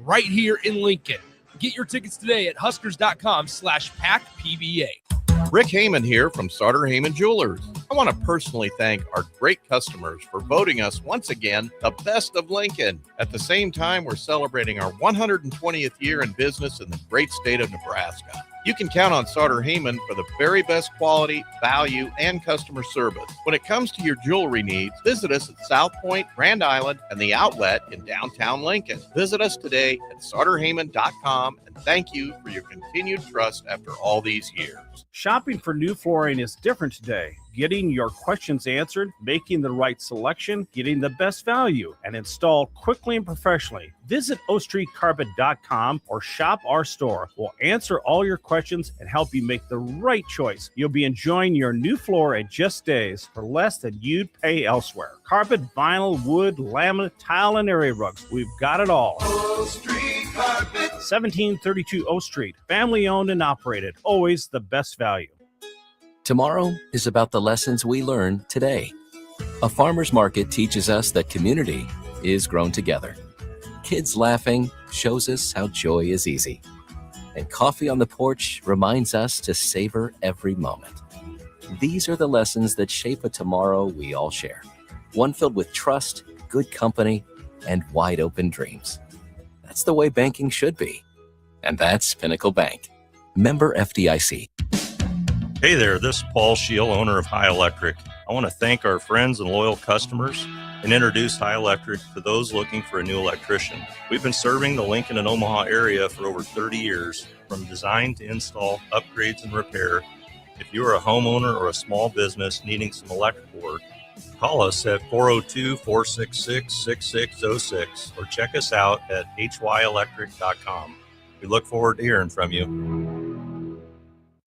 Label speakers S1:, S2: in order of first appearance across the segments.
S1: right here in Lincoln. Get your tickets today at huskers.com/packpba.
S2: Rick Heyman here from Sauter Heyman Jewelers. I want to personally thank our great customers for voting us once again the best of Lincoln. At the same time, we're celebrating our 120th year in business in the great state of Nebraska. You can count on Sauter Heyman for the very best quality, value, and customer service. When it comes to your jewelry needs, visit us at South Point, Grand Island, and the Outlet in downtown Lincoln. Visit us today at sauterheyman.com, and thank you for your continued trust after all these years.
S3: Shopping for new flooring is different today. Getting your questions answered, making the right selection, getting the best value, and installed quickly and professionally. Visit ostreetcarpet.com or shop our store. We'll answer all your questions and help you make the right choice. You'll be enjoying your new floor in just days for less than you'd pay elsewhere. Carpet, vinyl, wood, laminate, tile, and area rugs. We've got it all. O Street Carpet. 1732 O Street. Family owned and operated. Always the best value.
S4: Tomorrow is about the lessons we learn today. A farmer's market teaches us that community is grown together. Kids laughing shows us how joy is easy. And coffee on the porch reminds us to savor every moment. These are the lessons that shape a tomorrow we all share. One filled with trust, good company, and wide open dreams. That's the way banking should be. And that's Pinnacle Bank. Member FDIC.
S5: Hey there, this is Paul Scheel, owner of High Electric. I want to thank our friends and loyal customers and introduce High Electric to those looking for a new electrician. We've been serving the Lincoln and Omaha area for over 30 years, from design to install, upgrades, and repair. If you are a homeowner or a small business needing some electrical work, call us at 402-466-6606 or check us out at hyelectric.com. We look forward to hearing from you.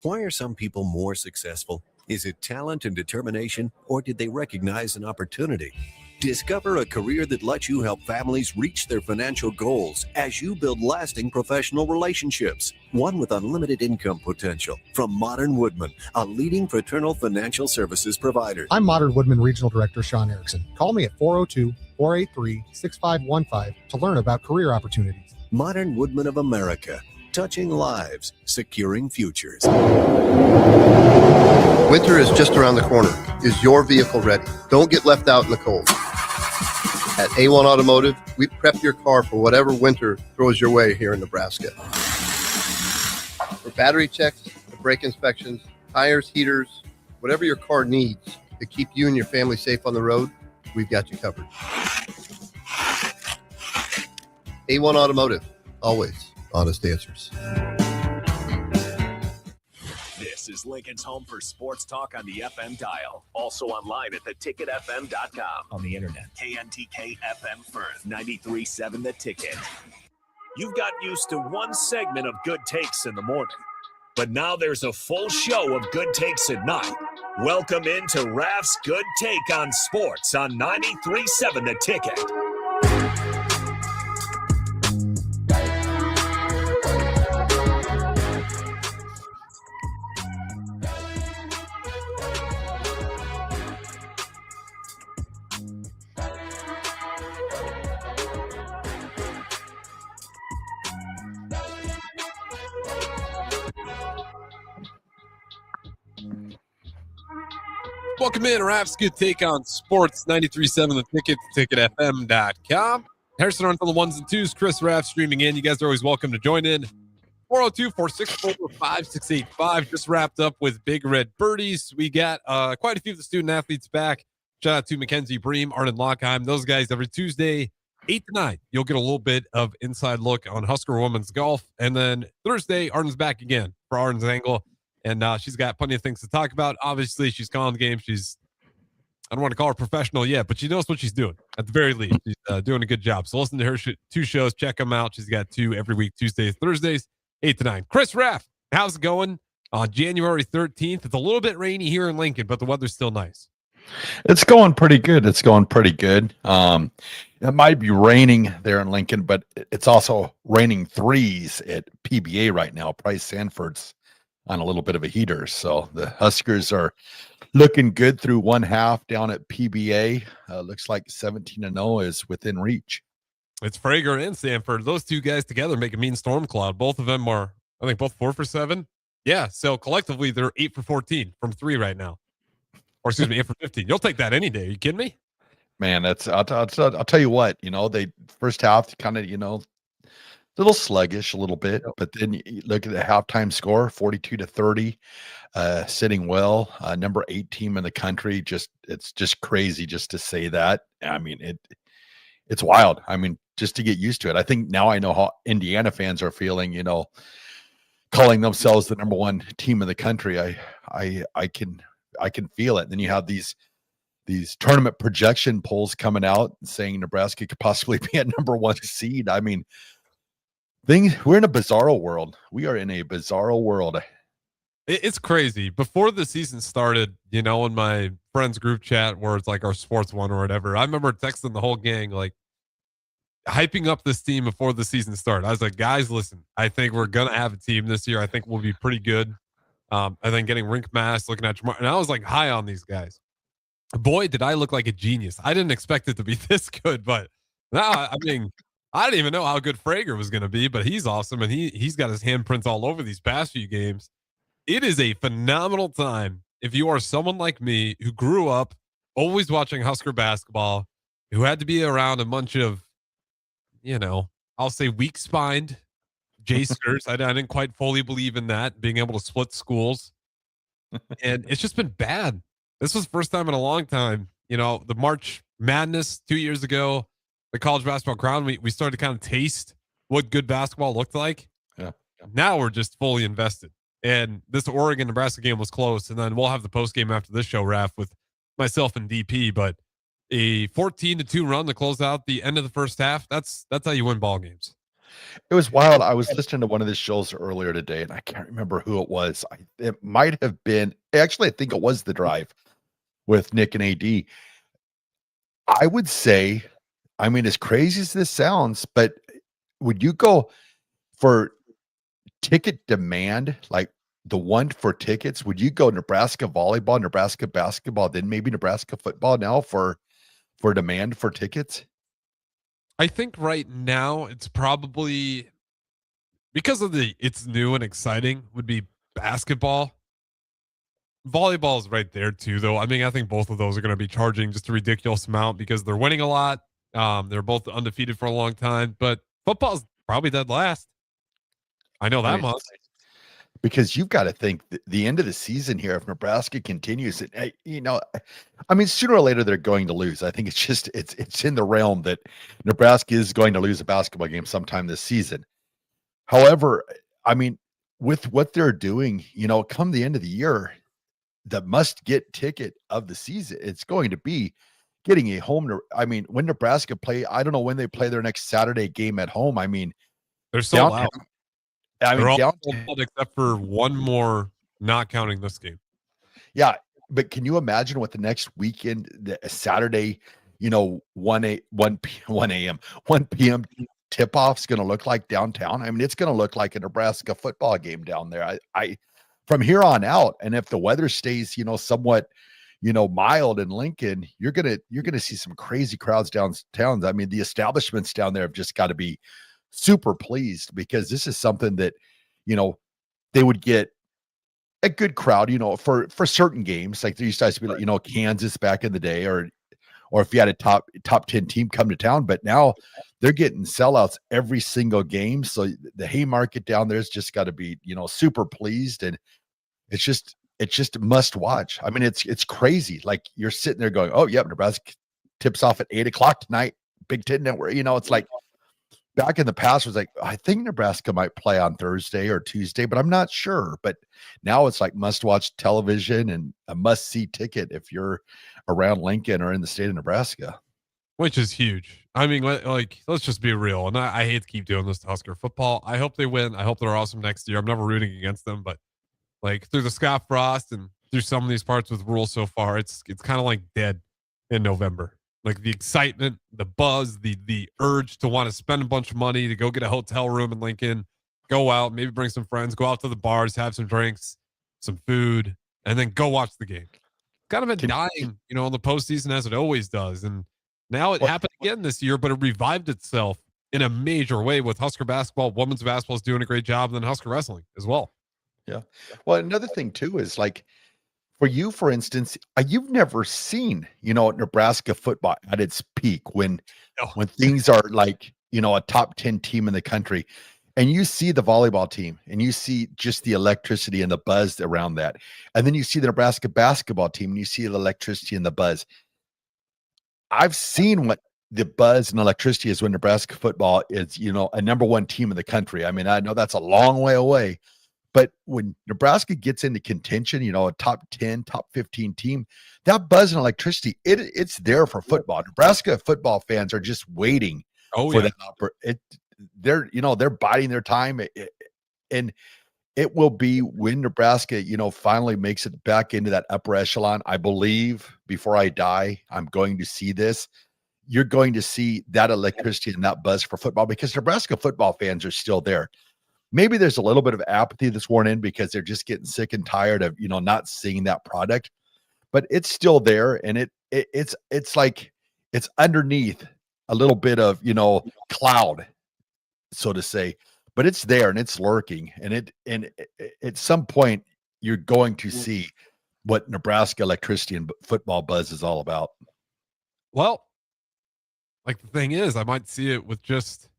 S6: Why are some people more successful? Is it talent and determination, or did they recognize an opportunity? Discover a career that lets you help families reach their financial goals as you build lasting professional relationships. One with unlimited income potential. From Modern Woodman, a leading fraternal financial services provider.
S7: I'm Modern Woodman Regional Director Sean Erickson. Call me at 402-483-6515 to learn about career opportunities.
S6: Modern Woodman of America. Touching lives, securing futures.
S8: Winter is just around the corner. Is your vehicle ready? Don't get left out in the cold. At A1 Automotive, we prep your car for whatever winter throws your way here in Nebraska. For battery checks, brake inspections, tires, heaters, whatever your car needs to keep you and your family safe on the road, we've got you covered. A1 Automotive, always honest answers.
S9: This is Lincoln's home for sports talk on the FM dial. Also online at theticketfm.com. On the internet, KNTK FM Firth, 93.7 The Ticket. You've got used to one segment of good takes in the morning, but now there's a full show of good takes at night. Welcome into Raff's Good Take on Sports on 93.7 The Ticket.
S1: Welcome in, Raff's Good Take on Sports, 93.7 The Ticket, ticketfm.com. Harrison on for the ones and twos. Chris Raff streaming in. You guys are always welcome to join in. 402-464-5685. Just wrapped up with Big Red Birdies. We got quite a few of the student athletes back. Shout out to Mackenzie Bream, Arden Lockheim. Those guys every Tuesday, 8 to 9. You'll get a little bit of inside look on Husker women's golf. And then Thursday, Arden's back again for Arden's Angle. And she's got plenty of things to talk about. Obviously, she's calling the game. She's, I don't want to call her professional yet, but she knows what she's doing. At the very least, she's doing a good job. So listen to her two shows. Check them out. She's got 2 every week, Tuesdays, Thursdays, 8 to 9. Chris Raff, how's it going on January 13th? It's a little bit rainy here in Lincoln, but the weather's still nice.
S10: It's going pretty good. It might be raining there in Lincoln, but it's also raining threes at PBA right now. Price Sanford's on a little bit of a heater. So the Huskers are looking good through one half down at PBA. Looks like 17-0 is within reach.
S1: It's Frager and Sanford. Those two guys together make a mean storm cloud. Both of them are, I think, both 4 for 7. Yeah. So collectively, they're 8 for 14 from 3 right now. Or excuse me, 8 for 15. You'll take that any day. Are you kidding me?
S10: Man, I'll tell you what, they first half kind of, a little sluggish a little bit, but then you look at the halftime score, 42-30, sitting well, number 8 team in the country. It's just crazy just to say that. I mean, it's wild. I mean, just to get used to it. I think now I know how Indiana fans are feeling, calling themselves the number 1 team in the country. I can feel it. And then you have these tournament projection polls coming out saying Nebraska could possibly be a number 1 seed. I mean, we're in a bizarro world. We are in a bizarro world.
S1: It's crazy. Before the season started, in my friends group chat where it's like our sports one or whatever, I remember texting the whole gang, like hyping up this team before the season started. I was like, guys, listen, I think we're going to have a team this year. I think we'll be pretty good. And then getting Rink Mass, looking at Jamar, and I was like high on these guys. Boy, did I look like a genius. I didn't expect it to be this good, but now, I mean, I didn't even know how good Frager was going to be, but he's awesome, and he's got his handprints all over these past few games. It is a phenomenal time if you are someone like me who grew up always watching Husker basketball, who had to be around a bunch of, I'll say weak-spined J-skers. I didn't quite fully believe in that, being able to split schools. And it's just been bad. This was the first time in a long time. The March Madness 2 years ago, the college basketball crown, we started to kind of taste what good basketball looked like.
S10: Yeah.
S1: Now we're just fully invested. And this Oregon-Nebraska game was close. And then we'll have the post game after this show, Raff, with myself and DP. But a 14-2 run to close out the end of the first half, that's how you win ball games.
S10: It was wild. I was listening to one of the shows earlier today, and I can't remember who it was. It might have been, actually, I think it was The Drive with Nick and AD. I would say, I mean, as crazy as this sounds, but would you go for ticket demand, like the one for tickets? Would you go Nebraska volleyball, Nebraska basketball, then maybe Nebraska football now for demand for tickets?
S1: I think right now it's probably because of it's new and exciting would be basketball. Volleyball is right there too, though. I mean, I think both of those are going to be charging just a ridiculous amount because they're winning a lot. They're both undefeated for a long time, but football's probably dead last. I know that much.
S10: Because you've got to think the end of the season here, if Nebraska continues it, I mean, sooner or later they're going to lose. I think it's in the realm that Nebraska is going to lose a basketball game sometime this season. However, I mean, with what they're doing, come the end of the year, the must-get ticket of the season, it's going to be getting a home. I mean, when Nebraska play, I don't know when they play their next Saturday game at home. I mean,
S1: they're sold out.
S10: I mean,
S1: they're all sold out except for one more, not counting this game.
S10: Yeah, but can you imagine what the next weekend, the Saturday, 1 p.m. tip-off is going to look like downtown? I mean, it's going to look like a Nebraska football game down there. I from here on out, and if the weather stays, somewhat, mild in Lincoln, you're gonna see some crazy crowds downtown. I mean, the establishments down there have just got to be super pleased because this is something that, they would get a good crowd, for certain games. Like there used to be, like, Kansas back in the day, or if you had a top 10 team come to town, but now they're getting sellouts every single game. So the Haymarket down there's just got to be, super pleased. And it's just a must watch. I mean, it's crazy. Like you're sitting there going, oh, yep, Nebraska tips off at 8:00 tonight, Big Ten Network. It's like, back in the past was like, I think Nebraska might play on Thursday or Tuesday, but I'm not sure. But now it's like must watch television and a must see ticket if you're around Lincoln or in the state of Nebraska.
S1: Which is huge. I mean, like, let's just be real. And I hate to keep doing this to Husker football. I hope they win. I hope they're awesome next year. I'm never rooting against them, but like through the Scott Frost and through some of these parts with rules so far, it's kind of like dead in November. Like the excitement, the buzz, the urge to want to spend a bunch of money to go get a hotel room in Lincoln, go out, maybe bring some friends, go out to the bars, have some drinks, some food, and then go watch the game. Kind of been dying, in the postseason as it always does. And now it happened again this year, but it revived itself in a major way with Husker basketball. Women's basketball is doing a great job, and then Husker wrestling as well.
S10: Yeah. Well, another thing too is like for you, for instance, you've never seen, Nebraska football at its peak when things are like, a top 10 team in the country. And you see the volleyball team and you see just the electricity and the buzz around that. And then you see the Nebraska basketball team and you see the electricity and the buzz. I've seen what the buzz and electricity is when Nebraska football is, a number one team in the country. I mean, I know that's a long way away, but when Nebraska gets into contention, a top 10, top 15 team, that buzz and electricity, it's there for football. Nebraska football fans are just waiting for that. They're biding their time, and it will be when Nebraska, finally makes it back into that upper echelon. I believe before I die, I'm going to see this. You're going to see that electricity and that buzz for football because Nebraska football fans are still there. Maybe there's a little bit of apathy that's worn in because they're just getting sick and tired of, not seeing that product, but it's still there. And it's like, it's underneath a little bit of, cloud, so to say, but it's there and it's lurking. And at some point you're going to see what Nebraska electricity and football buzz is all about.
S1: Well, like the thing is, I might see it with just,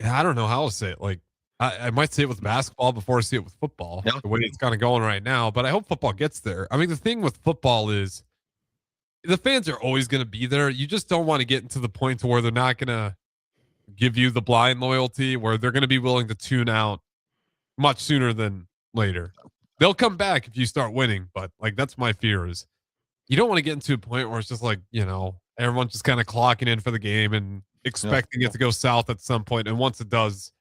S1: I don't know how to say it. Like I might see it with basketball before I see it with football, the way it's kind of going right now, but I hope football gets there. I mean, the thing with football is the fans are always going to be there. You just don't want to get into the point to where they're not going to give you the blind loyalty, where they're going to be willing to tune out much sooner than later. They'll come back if you start winning, but like that's my fear is you don't want to get into a point where it's just like, everyone's just kind of clocking in for the game and expecting it to go south at some point. And once it does,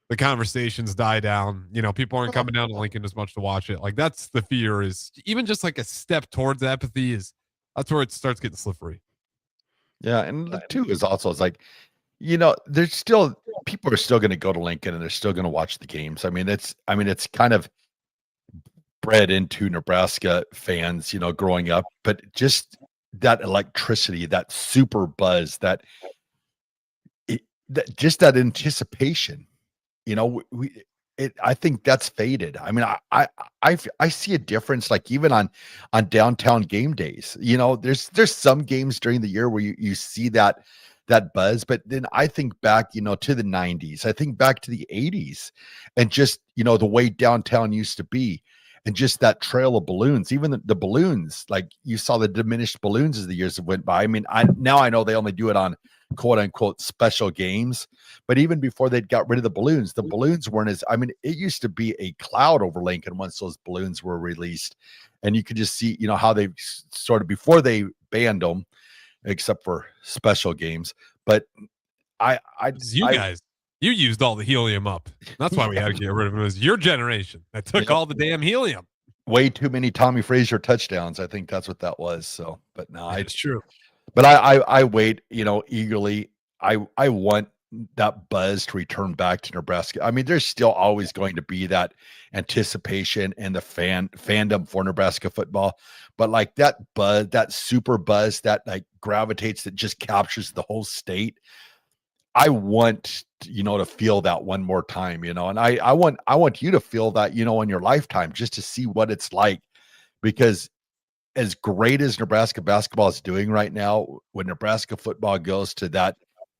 S1: the conversations die down. People aren't coming down to Lincoln as much to watch it. Like that's the fear is even just like a step towards apathy that's where it starts getting slippery.
S10: Yeah. And the two is also, it's like, there's still people are still going to go to Lincoln and they're still going to watch the games. I mean, it's kind of bred into Nebraska fans, growing up, but just that electricity, that super buzz, that just that anticipation, I think that's faded. I mean, I see a difference, like even on downtown game days, there's some games during the year where you see that buzz, but then I think back, to the 90s, I think back to the 80s and just, the way downtown used to be. And just that trail of balloons, even the balloons, like you saw the diminished balloons as the years went by. I mean, I know they only do it on quote unquote special games, but even before they'd got rid of the balloons weren't as, it used to be a cloud over Lincoln once those balloons were released. And you could just see, how they sort of, before they banned them, except for special games. But
S1: you used all the helium up. That's why we had to get rid of it. It was your generation that took all the damn helium.
S10: Way too many Tommy Frazier touchdowns. I think that's what that was. So, but no,
S1: it's true.
S10: But I wait, eagerly. I want that buzz to return back to Nebraska. I mean, there's still always going to be that anticipation and the fandom for Nebraska football, but like that buzz, that super buzz that like gravitates, that just captures the whole state. I want, to feel that one more time, and I want you to feel that, in your lifetime, just to see what it's like, because as great as Nebraska basketball is doing right now, when Nebraska football goes to that,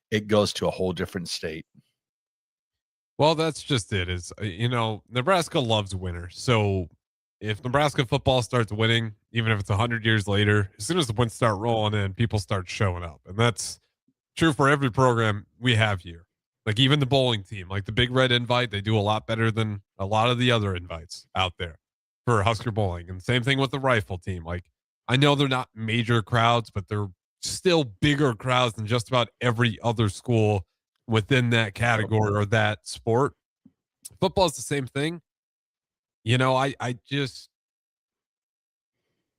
S10: it goes to a whole different state.
S1: Well, that's just it is, Nebraska loves winners. So if Nebraska football starts winning, even if it's 100 years later, as soon as the wins start rolling in, people start showing up. And that's true for every program we have here. Like even the bowling team, like the Big Red Invite, they do a lot better than a lot of the other invites out there for Husker bowling. And same thing with the rifle team. Like I know they're not major crowds, but they're still bigger crowds than just about every other school within that category or that sport. Football is the same thing.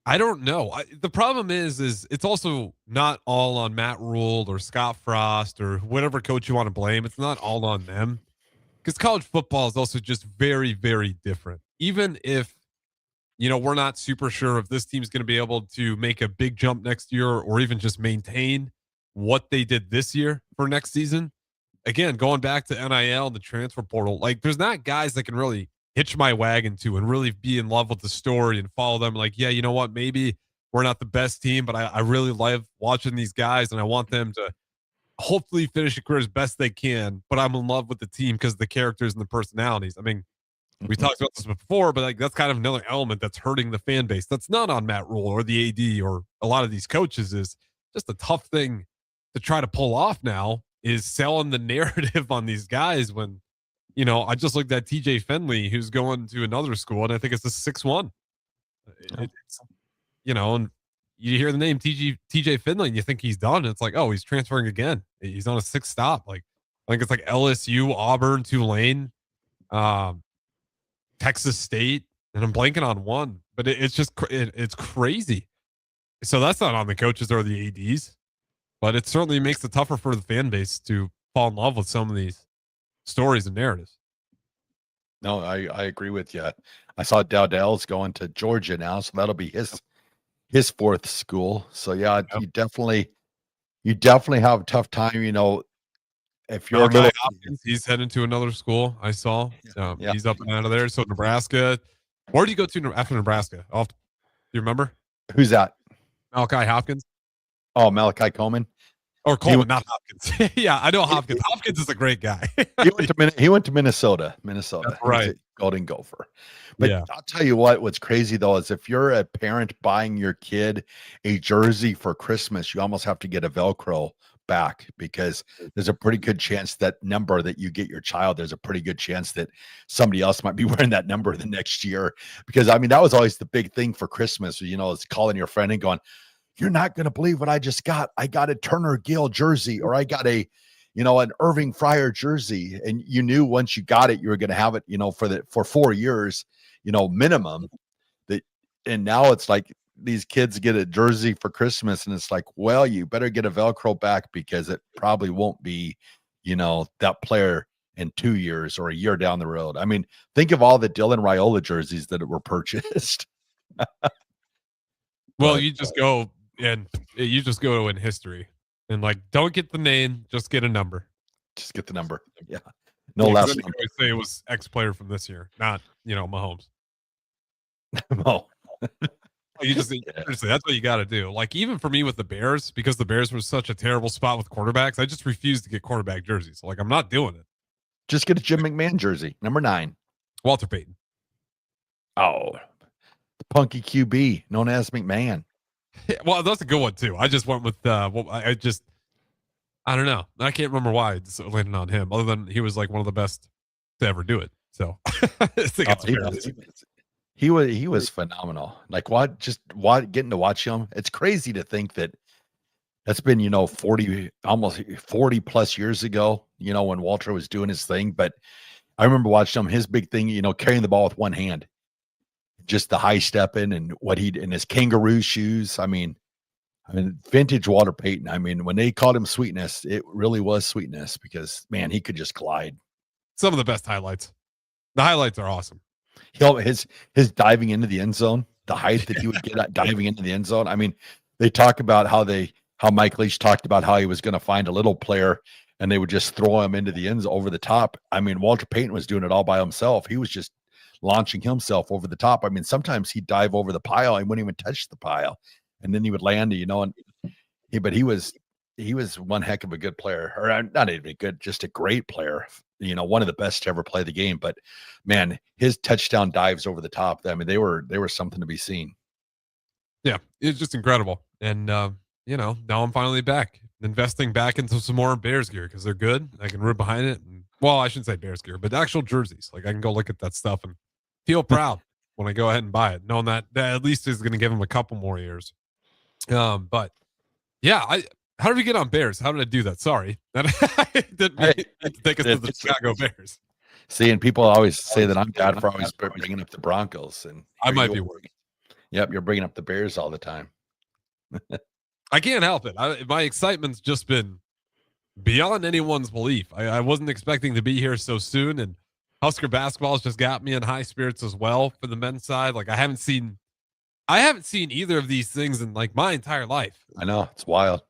S1: I don't know. The problem is it's also not all on Matt Rule or Scott Frost or whatever coach you want to blame. It's not all on them, because college football is also just very, very different. Even if, we're not super sure if this team's going to be able to make a big jump next year or even just maintain what they did this year for next season. Again, going back to NIL and the transfer portal, like there's not guys that can really hitch my wagon to and really be in love with the story and follow them. Like, yeah, you know what? Maybe we're not the best team, but I really love watching these guys and I want them to hopefully finish a career as best they can. But I'm in love with the team because of the characters and the personalities. I mean, we talked about this before, but like that's kind of another element that's hurting the fan base. That's not on Matt Rule or the AD or a lot of these coaches. Is just a tough thing to try to pull off now, is selling the narrative on these guys when, you know, I just looked at TJ Finley, who's going to another school, and I think it's a 6-1. It's, you know, and you hear the name TJ Finley and you think he's done. It's like, oh, he's transferring again. He's on a 6th stop. Like, I think it's like LSU, Auburn, Tulane, Texas State, and I'm blanking on one, but it's just, it's crazy. So that's not on the coaches or the ADs. But it certainly makes it tougher for the fan base to fall in love with some of these stories and narratives.
S10: No, I agree with you. I saw Dowdell's going to Georgia now, so that'll be his 4th school. So yeah, you definitely have a tough time. You know, if you're
S1: Hopkins, he's heading to another school. I saw he's up and out of there. So Nebraska, where do you go to after Nebraska? Do you remember?
S10: Who's that?
S1: Malachi Hopkins.
S10: Oh, Malachi Coleman.
S1: Or Coleman, not Hopkins. Yeah, I know Hopkins. Hopkins is a great guy.
S10: he went to Minnesota. That's
S1: right.
S10: Golden Gopher. But yeah. I'll tell you what's crazy though is if you're a parent buying your kid a jersey for Christmas, you almost have to get a Velcro back because there's a pretty good chance that number that you get your child, there's a pretty good chance that somebody else might be wearing that number the next year. Because I mean, that was always the big thing for Christmas, you know, it's calling your friend and going, you're not going to believe what I just got. I got a Turner Gill jersey, or I got a, you know, an Irving Fryer jersey. And you knew once you got it, you were going to have it, you know, for 4 years, you know, minimum. And now it's like these kids get a jersey for Christmas and it's like, well, you better get a Velcro back because it probably won't be, you know, that player in 2 years or a year down the road. I mean, think of all the Dylan Raiola jerseys that were purchased.
S1: Well, you just go in history and like, don't get the name, just get a number.
S10: Just get the number. Yeah. No last number.
S1: Say it was X player from this year, not, you know, Mahomes.
S10: No.
S1: You just seriously, that's what you got to do. Like even for me with the Bears, because the Bears were such a terrible spot with quarterbacks, I just refused to get quarterback jerseys. So, like I'm not doing it.
S10: Just get a Jim McMahon jersey, number 9.
S1: Walter Payton.
S10: Oh, the punky QB known as McMahon.
S1: Yeah, well, that's a good one too. I just went with I don't know. I can't remember why it landed on him, other than he was like one of the best to ever do it. So I think
S10: he was phenomenal. Like getting to watch him. It's crazy to think that's been, you know, almost 40 plus years ago, you know, when Walter was doing his thing. But I remember watching him, his big thing, you know, carrying the ball with one hand. Just the high stepping and what he in his kangaroo shoes. I mean, vintage Walter Payton. I mean, when they called him Sweetness, it really was Sweetness because man, he could just glide.
S1: Some of the best highlights. The highlights are awesome.
S10: His diving into the end zone, the height that he would get at diving into the end zone. I mean, they talk about how Mike Leach talked about how he was going to find a little player and they would just throw him into the end zone over the top. I mean, Walter Payton was doing it all by himself. He was just launching himself over the top. I mean, sometimes he'd dive over the pile and wouldn't even touch the pile. And then he would land, you know, but he was one heck of a good player, or not even good, just a great player, you know, one of the best to ever play the game. But man, his touchdown dives over the top, I mean, they were something to be seen.
S1: Yeah, it's just incredible. And, you know, now I'm finally back investing back into some more Bears gear because they're good. I can root behind it. And, well, I shouldn't say Bears gear, but actual jerseys. Like I can go look at that stuff and feel proud when I go ahead and buy it, knowing that at least is going to give them a couple more years. But yeah, how did we get on Bears? How did I do that? Sorry. I didn't mean to take us to the Chicago Bears.
S10: See, and people always say that I'm bad for always bringing up the Broncos. And
S1: I might be worried.
S10: Yep, you're bringing up the Bears all the time.
S1: I can't help it. My excitement's just been beyond anyone's belief. I wasn't expecting to be here so soon, and Husker basketball has just got me in high spirits as well for the men's side. Like I haven't seen either of these things in like my entire life.
S10: I know, it's wild.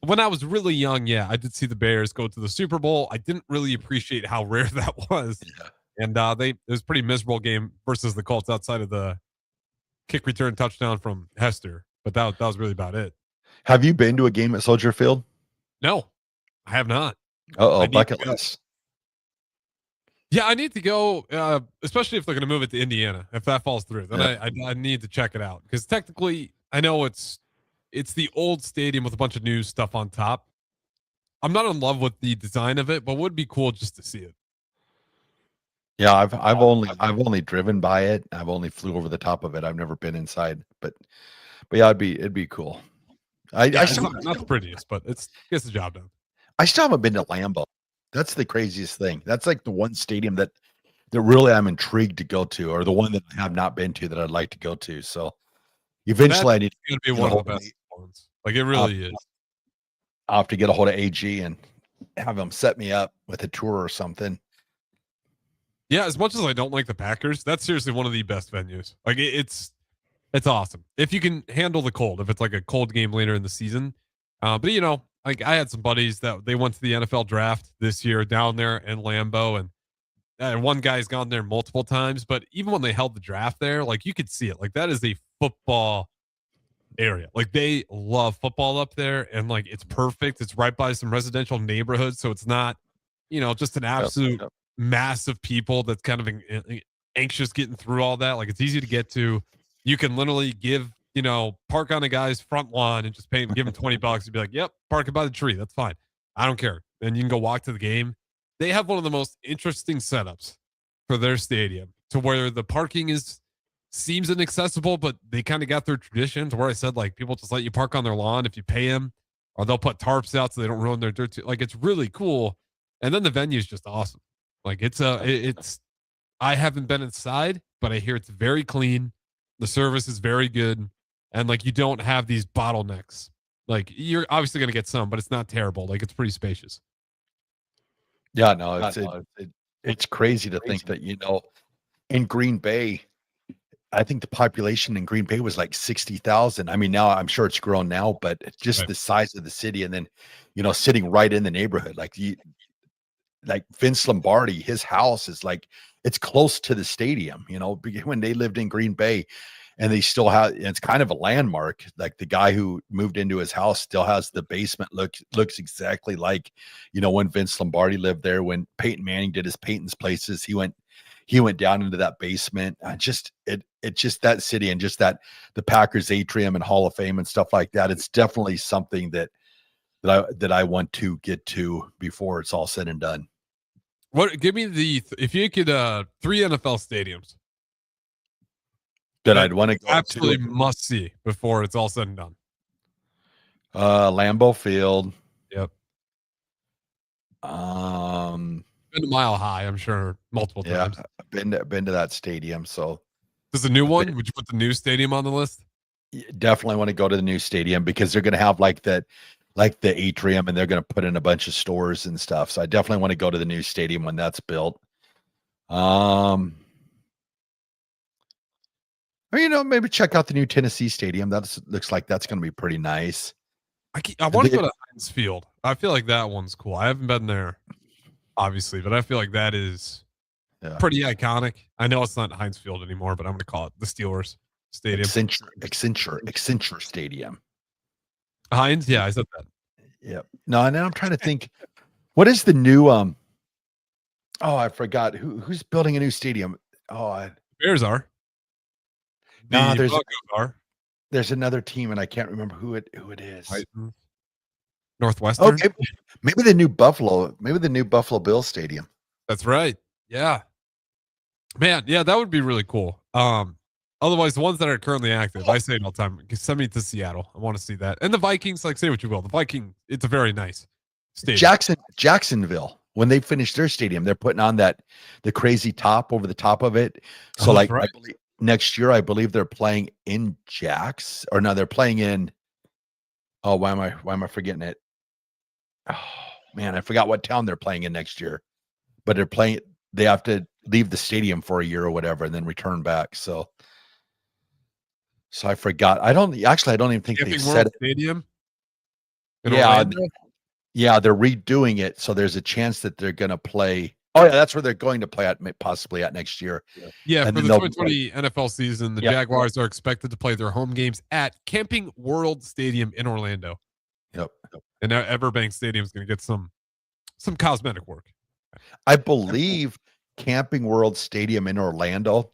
S1: When I was really young, yeah, I did see the Bears go to the Super Bowl. I didn't really appreciate how rare that was.
S10: Yeah.
S1: And it was a pretty miserable game versus the Colts outside of the kick return touchdown from Hester. But that was really about it.
S10: Have you been to a game at Soldier Field?
S1: No, I have not.
S10: Uh-oh,
S1: I need
S10: bucket
S1: to go.
S10: list.
S1: Yeah, I need to go, especially if they're going to move it to Indiana. If that falls through, then I need to check it out because technically, I know it's the old stadium with a bunch of new stuff on top. I'm not in love with the design of it, but would be cool just to see it.
S10: Yeah, I've only driven by it. I've only flew over the top of it. I've never been inside, but yeah, it'd be cool. I still
S1: not the prettiest, but it gets the job done.
S10: I still haven't been to Lambeau. That's the craziest thing. That's like the one stadium that really I'm intrigued to go to, or the one that I have not been to that I'd like to go to. So eventually, I need
S1: to be one of the best ones. Like it really is.
S10: I'll have to get a hold of AG and have them set me up with a tour or something.
S1: Yeah, as much as I don't like the Packers, that's seriously one of the best venues. Like it's awesome if you can handle the cold. If it's like a cold game later in the season, but like I had some buddies that they went to the NFL draft this year down there in Lambeau, and one guy's gone there multiple times. But even when they held the draft there, like you could see it. Like that is a football area. Like they love football up there, and like it's perfect. It's right by some residential neighborhoods, so it's not just an absolute mass of people that's kind of anxious getting through all that. Like it's easy to get to. You can literally park on a guy's front lawn and just give him $20 and be like, yep, park it by the tree. That's fine. I don't care. And you can go walk to the game. They have one of the most interesting setups for their stadium to where the parking seems inaccessible, but they kind of got their traditions where I said, like, people just let you park on their lawn if you pay them, or they'll put tarps out so they don't ruin their dirt. Like, it's really cool. And then the venue is just awesome. Like I haven't been inside, but I hear it's very clean. The service is very good. And like, you don't have these bottlenecks. Like you're obviously going to get some, but it's not terrible. Like it's pretty spacious.
S10: Yeah, no, it's crazy to think that, in Green Bay, I think the population in Green Bay was like 60,000. I mean, now I'm sure it's grown now, but just the size of the city. And then, sitting right in the neighborhood, like Vince Lombardi, his house is like, it's close to the stadium, when they lived in Green Bay, and they still have, it's kind of a landmark. Like the guy who moved into his house still has the basement looks exactly like, when Vince Lombardi lived there. When Peyton Manning did his Peyton's Places, he went down into that basement. It's just that city, and just that the Packers atrium and Hall of Fame and stuff like that. It's definitely something that I want to get to before it's all said and done.
S1: Give me if you could 3 NFL stadiums
S10: that I'd want to go
S1: absolutely must see before it's all said and done.
S10: Lambeau Field.
S1: Yep.
S10: Been
S1: to Mile High, I'm sure, multiple times.
S10: I've been to that stadium. So
S1: there's a new one. Would you put the new stadium on the list?
S10: Definitely want to go to the new stadium because they're going to have like the atrium, and they're going to put in a bunch of stores and stuff. So I definitely want to go to the new stadium when that's built. Maybe check out the new Tennessee stadium. Looks like that's going to be pretty nice.
S1: I want to go to Heinz Field. I feel like that one's cool. I haven't been there, obviously, but I feel like that is pretty iconic. I know it's not Heinz Field anymore, but I'm going to call it the Steelers Stadium.
S10: Accenture Stadium.
S1: Heinz, yeah, I said that.
S10: Yep. No, and I'm trying to think, what is the new? I forgot who's building a new stadium.
S1: Bears are.
S10: No, there's another team, and I can't remember who it is.
S1: Northwestern.
S10: Okay, maybe the new Buffalo Bills Stadium.
S1: That's right. Yeah, man. Yeah, that would be really cool. Otherwise, the ones that are currently active, I say it all the time. Send me to Seattle. I want to see that. And the Vikings, like, say what you will. The Viking, it's a very nice stadium.
S10: Jacksonville, when they finish their stadium, they're putting on the crazy top over the top of it. So, right. I believe next year, I believe they're playing in they're playing in. Oh, why am I forgetting it? Oh man, I forgot what town they're playing in next year. But they have to leave the stadium for a year or whatever, and then return back. So I forgot. I don't even think they said it.
S1: Stadium. in
S10: Yeah,
S1: Orlando?
S10: yeah, they're redoing it, so there's a chance that they're going to play. Oh yeah, that's where they're going to play at, possibly at next year.
S1: Yeah,
S10: And
S1: for
S10: then
S1: the
S10: they'll
S1: 2020 NFL season, the
S10: Yep.
S1: Jaguars are expected to play their home games at Camping World Stadium in Orlando.
S10: Yep.
S1: And now Everbank Stadium is going to get some cosmetic work.
S10: I believe Camping World Stadium in Orlando.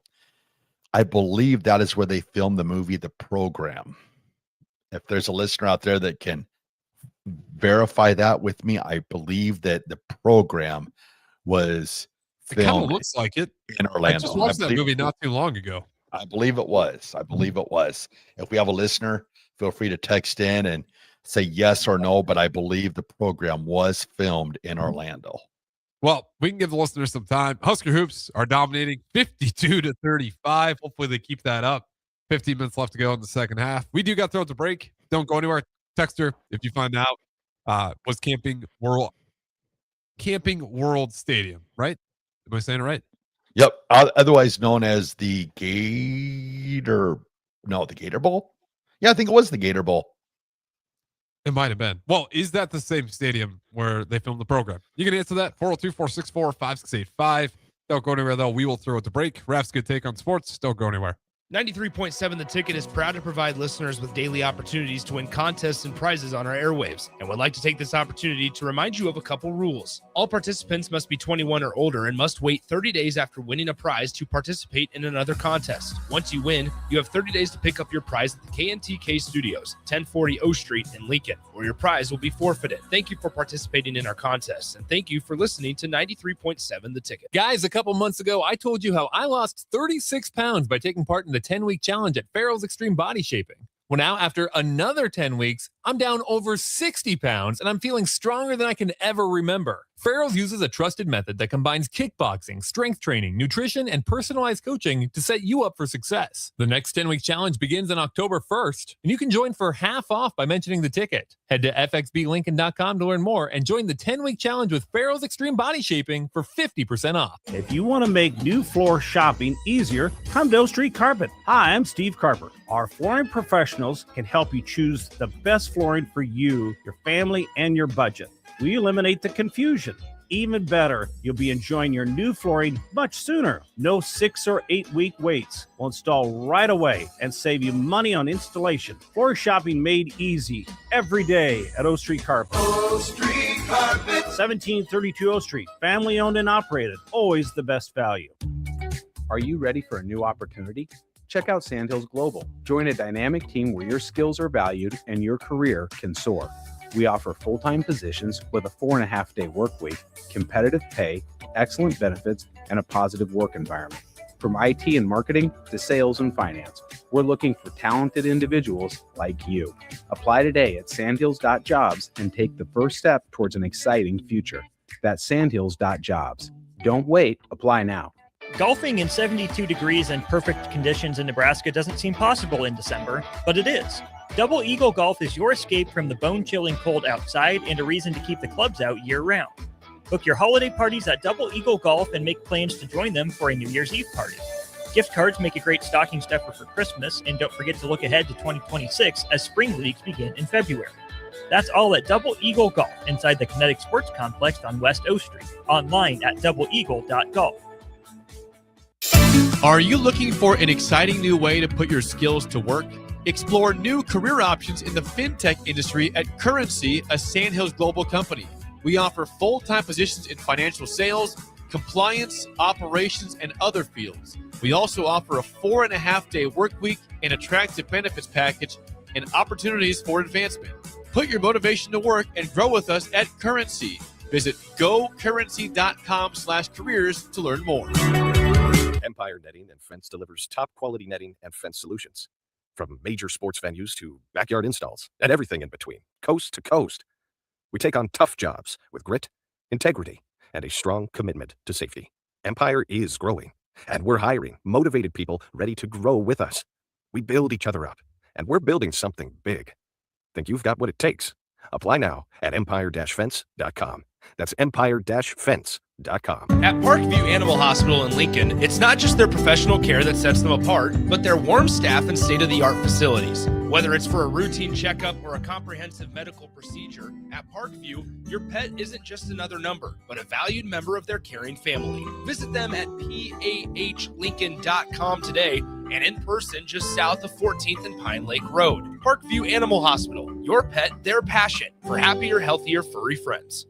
S10: I believe that is where they filmed the movie The Program. If there's a listener out there that can verify that with me, I believe that The Program was
S1: It kind of
S10: filmed
S1: looks like it.
S10: in Orlando.
S1: I just watched that
S10: believe-
S1: movie not too long ago.
S10: I believe it was. I believe it was. If we have a listener, feel free to text in and say yes or no, but I believe The Program was filmed in Orlando.
S1: Well, we can give the listeners some time. Husker Hoops are dominating 52-35. Hopefully they keep that up. 15 minutes left to go in the second half. We do got thrown to break. Don't go anywhere. Texter, if you find out, was Camping World Stadium, right? Am I saying it right?
S10: Yep. Otherwise known as the Gator Bowl. Yeah, I think it was the Gator Bowl.
S1: It might have been. Well, is that the same stadium where they filmed The Program? You can answer that. 402-464-5685. Don't go anywhere, though. We will throw it to break. Raff's good take on sports. Don't go anywhere.
S11: 93.7 The Ticket is proud to provide listeners with daily opportunities to win contests and prizes on our airwaves, and would like to take this opportunity to remind you of a couple rules. All participants must be 21 or older and must wait 30 days after winning a prize to participate in another contest. Once you win, you have 30 days to pick up your prize at the KNTK Studios, 1040 O Street in Lincoln, or your prize will be forfeited. Thank you for participating in our contests, and thank you for listening to 93.7 The Ticket.
S12: Guys, a couple months ago, I told you how I lost 36 pounds by taking part in the 10-week challenge at Farrell's Extreme Body Shaping. Well, now after another 10 weeks, I'm down over 60 pounds and I'm feeling stronger than I can ever remember. Farrell's uses a trusted method that combines kickboxing, strength training, nutrition, and personalized coaching to set you up for success. The next 10-week challenge begins on October 1st, and you can join for half off by mentioning the ticket. Head to fxblincoln.com to learn more and join the 10-week challenge with Farrell's Extreme Body Shaping for 50% off.
S3: If you want to make new floor shopping easier, come to O Street Carpet. Hi, I'm Steve Carper. Our flooring professionals can help you choose the best flooring for you, your family, and your budget. We eliminate the confusion. Even better, you'll be enjoying your new flooring much sooner. No 6 or 8 week waits. We'll install right away and save you money on installation. Floor shopping made easy every day at O Street Carpet. O Street Carpet. 1732 O Street. Family owned and operated. Always the best value.
S13: Are you ready for a new opportunity? Check out Sandhills Global. Join a dynamic team where your skills are valued and your career can soar. We offer full-time positions with a 4.5-day work week, competitive pay, excellent benefits, and a positive work environment. From IT and marketing to sales and finance, we're looking for talented individuals like you. Apply today at sandhills.jobs and take the first step towards an exciting future. That's sandhills.jobs. Don't wait, apply now.
S14: Golfing in 72 degrees and perfect conditions in Nebraska doesn't seem possible in December, but it is. Double Eagle Golf is your escape from the bone-chilling cold outside and a reason to keep the clubs out year-round. Book your holiday parties at Double Eagle Golf and make plans to join them for a New Year's Eve party. Gift cards make a great stocking stuffer for Christmas, and don't forget to look ahead to 2026 as spring leagues begin in February. That's all at Double Eagle Golf inside the Kinetic Sports Complex on West O Street. Online at doubleeagle.golf.
S15: Are you looking for an exciting new way to put your skills to work? Explore new career options in the fintech industry at Currency, a Sandhills Global company. We offer full-time positions in financial sales, compliance, operations, and other fields. We also offer a 4.5-day work week, an attractive benefits package, and opportunities for advancement. Put your motivation to work and grow with us at Currency. Visit gocurrency.com/careers to learn more.
S16: Empire Netting and Fence delivers top quality netting and fence solutions. From major sports venues to backyard installs and everything in between, coast to coast. We take on tough jobs with grit, integrity, and a strong commitment to safety. Empire is growing, and we're hiring motivated people ready to grow with us. We build each other up, and we're building something big. Think you've got what it takes? Apply now at empire-fence.com. That's empire-fence.com.
S11: At Parkview Animal Hospital in Lincoln, it's not just their professional care that sets them apart, but their warm staff and state-of-the-art facilities. Whether it's for a routine checkup or a comprehensive medical procedure, at Parkview, your pet isn't just another number, but a valued member of their caring family. Visit them at pahlincoln.com today and in person just south of 14th and Pine Lake Road. Parkview Animal Hospital, your pet, their passion for happier, healthier, furry friends.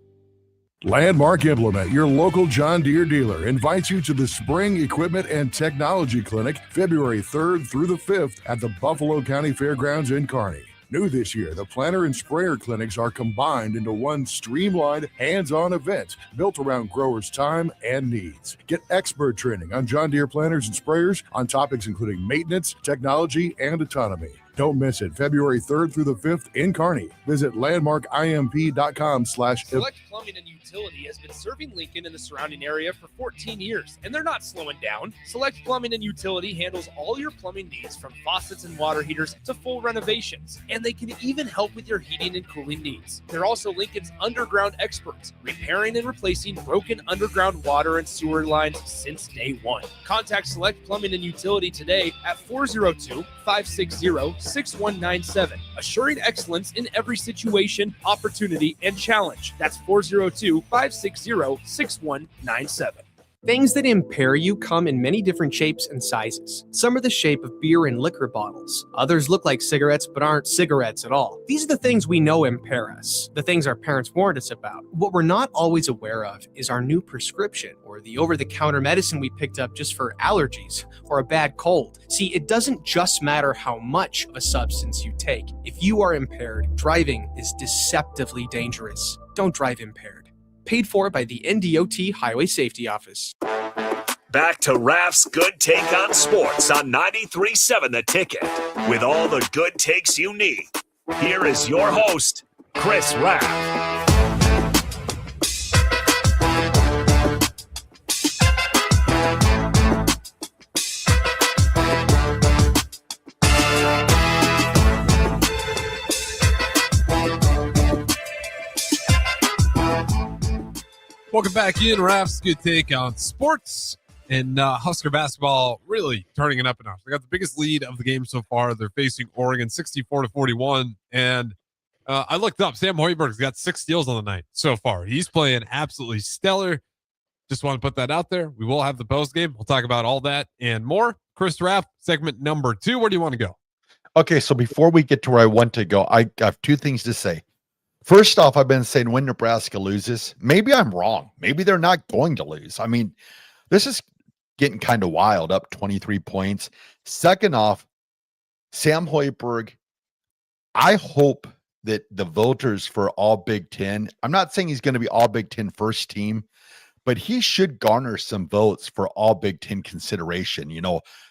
S17: Landmark Implement, your local John Deere dealer, invites you to the Spring Equipment and Technology Clinic February 3rd through the 5th at the Buffalo County Fairgrounds in Kearney. New this year, the planter and sprayer clinics are combined into one streamlined, hands-on event built around growers' time and needs. Get expert training on John Deere planters and sprayers on topics including maintenance, technology, and autonomy. Don't miss it. February 3rd through the 5th in Kearney. Visit landmarkimp.com/.
S11: Select Plumbing and Utility has been serving Lincoln and the surrounding area for 14 years, and they're not slowing down. Select Plumbing and Utility handles all your plumbing needs from faucets and water heaters to full renovations, and they can even help with your heating and cooling needs. They're also Lincoln's underground experts, repairing and replacing broken underground water and sewer lines since day one. Contact Select Plumbing and Utility today at 402-560-6197, assuring excellence in every situation, opportunity, and challenge. That's 402-560-6197.
S18: Things that impair you come in many different shapes and sizes. Some are the shape of beer and liquor bottles. Others look like cigarettes but aren't cigarettes at all. These are the things we know impair us, the things our parents warned us about. What we're not always aware of is our new prescription or the over-the-counter medicine we picked up just for allergies or a bad cold. See, it doesn't just matter how much of a substance you take. If you are impaired, driving is deceptively dangerous. Don't drive impaired. Paid for by the NDOT Highway Safety Office.
S9: Back to Raff's Good Take on Sports on 93.7 The Ticket. With all the good takes you need, here is your host, Chris Raff.
S1: Welcome back in. Raff's Good Take on Sports. And Husker basketball really turning it up a notch. They got the biggest lead of the game so far. They're facing Oregon 64-41. And I looked up. Sam Hoiberg's got 6 steals on the night so far. He's playing absolutely stellar. Just want to put that out there. We will have the post game. We'll talk about all that and more. Chris Raff, segment number 2. Where do you want to go?
S10: Okay, so before we get to where I want to go, I have 2 things to say. First off, I've been saying when Nebraska loses, maybe I'm wrong. Maybe they're not going to lose. I mean, this is getting kind of wild, up 23 points. Second off, Sam Hoiberg, I hope that the voters for all Big Ten, I'm not saying he's going to be all Big Ten first team, but he should garner some votes for all Big Ten consideration,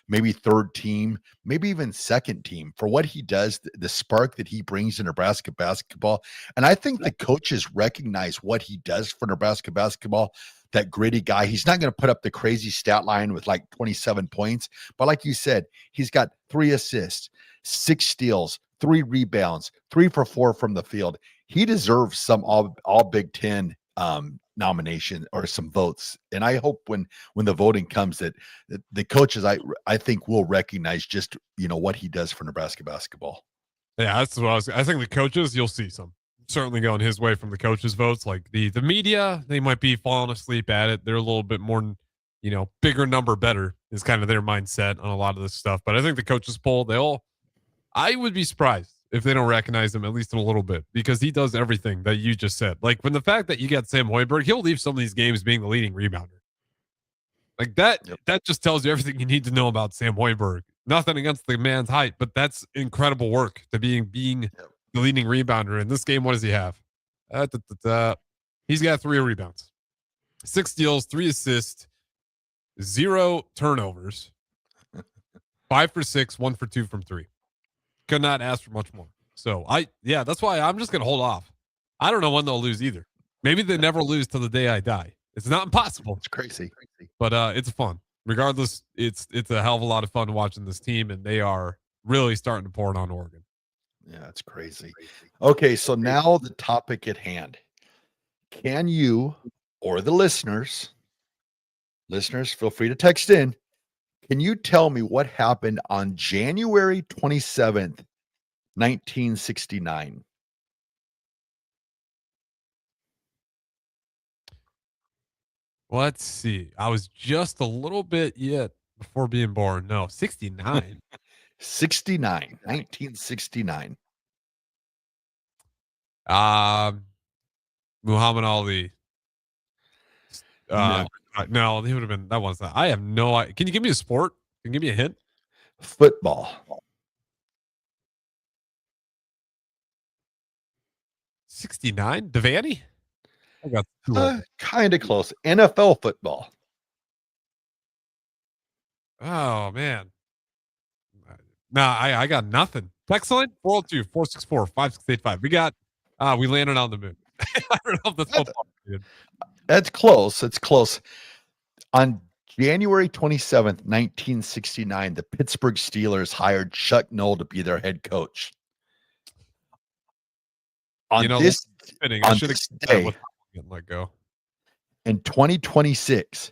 S10: maybe third team, maybe even second team for what he does, the spark that he brings to Nebraska basketball. And I think the coaches recognize what he does for Nebraska basketball, that gritty guy. He's not going to put up the crazy stat line with like 27 points, but like you said, he's got 3 assists, 6 steals, 3 rebounds, 3 for 4 from the field. He deserves some all Big Ten nomination or some votes. And I hope when the voting comes that the coaches, I think will recognize just, what he does for Nebraska basketball.
S1: Yeah, that's what I think the coaches, you'll see some certainly going his way from the coaches' votes. Like the media, they might be falling asleep at it. They're a little bit more, bigger number better is kind of their mindset on a lot of this stuff. But I think the coaches poll, I would be surprised if they don't recognize him at least in a little bit, because he does everything that you just said. Like when the fact that you got Sam Hoiberg, he'll leave some of these games being the leading rebounder. Like that, that just tells you everything you need to know about Sam Hoiberg. Nothing against the man's height, but that's incredible work to being the leading rebounder. In this game, what does he have? He's got 3 rebounds, 6 steals, 3 assists, 0 turnovers, 5 for 6, 1 for 2 from 3. Could not ask for much more. So that's why I'm just going to hold off. I don't know when they'll lose either. Maybe they never lose till the day I die. It's not impossible.
S10: It's crazy.
S1: But it's fun. Regardless, it's a hell of a lot of fun watching this team, and they are really starting to pour it on Oregon.
S10: Yeah, it's crazy. Okay, so now the topic at hand. Can you or the listeners feel free to text in. Can you tell me what happened on January 27th, 1969?
S1: Let's see. I was just a little bit yet before being born. No, 69.
S10: 1969.
S1: Muhammad Ali.
S10: No.
S1: No, he would have been. That one's not. I have no idea. Can you give me a sport? Can you give me a hint?
S10: Football.
S1: 69? Devaney? I got too old.
S10: Kind of close. NFL football.
S1: Oh, man. Nah, I got nothing. Text line 402-464-5685. We got, we landed on the moon. I don't know if that's football.
S10: That's close. It's close. On January 27th, 1969, the Pittsburgh Steelers hired Chuck Noll to be their head coach. On this
S1: day, getting let go.
S10: In 2026,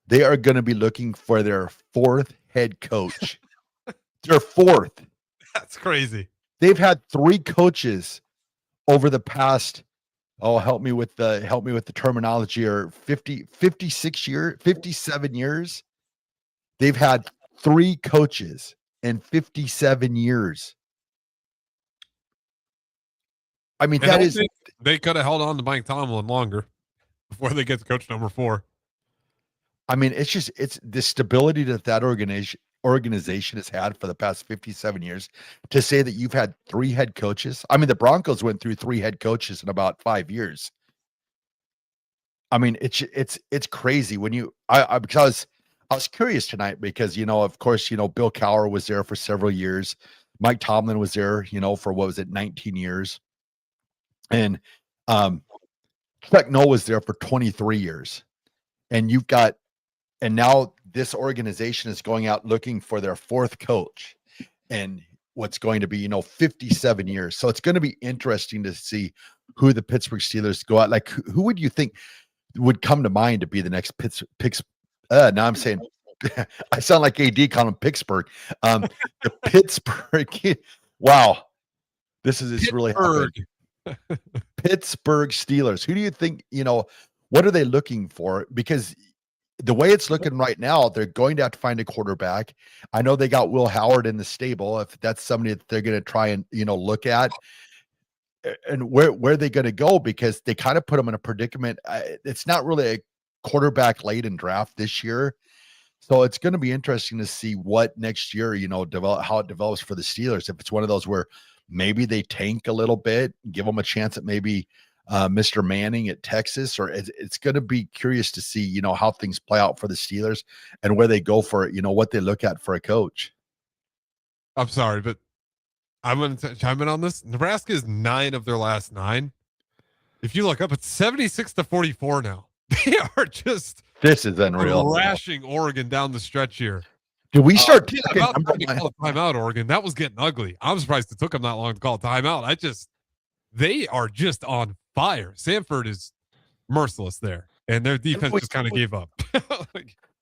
S10: they are going to be looking for their fourth head coach. Their fourth.
S1: That's crazy.
S10: They've had 3 coaches over the past, help me with the terminology, or 57 years. They've had 3 coaches in 57 years. I mean,
S1: And they could have held on to Mike Tomlin longer before they get to coach number 4.
S10: I mean, it's the stability that organization has had for the past 57 years. To say that you've had 3 head coaches. I mean, the Broncos went through 3 head coaches in about 5 years. I mean, it's crazy when because I was curious tonight because, of course, Bill Cowher was there for several years. Mike Tomlin was there, for 19 years. And Chuck Noll was there for 23 years. And now this organization is going out looking for their 4th coach and what's going to be, 57 years. So it's going to be interesting to see who the Pittsburgh Steelers go out. Like, who would you think would come to mind to be the next now I'm saying, I sound like AD calling Pittsburgh. The Pittsburgh. Wow. This is really happening. Pittsburgh Steelers. Who do you think, what are they looking for? Because the way it's looking right now, they're going to have to find a quarterback. I know they got Will Howard in the stable. If that's somebody that they're going to try and, look at, and where are they going to go? Because they kind of put them in a predicament. It's not really a quarterback laden draft this year. So it's going to be interesting to see what next year, how it develops for the Steelers. If it's one of those where maybe they tank a little bit, give them a chance at maybe Mr. Manning at Texas, or it's going to be curious to see, how things play out for the Steelers and where they go for, what they look at for a coach.
S1: I'm sorry, but I'm going to chime in on this. Nebraska is 9 of their last 9. If you look up, it's 76-44 now. They are just
S10: this is unreal.
S1: Thrashing Oregon down the stretch here.
S10: Did we start
S1: about time to call a timeout, Oregon? That was getting ugly. I'm surprised it took them that long to call a timeout. They are just on fire. Sanford is merciless there, and their defense just kind of gave up.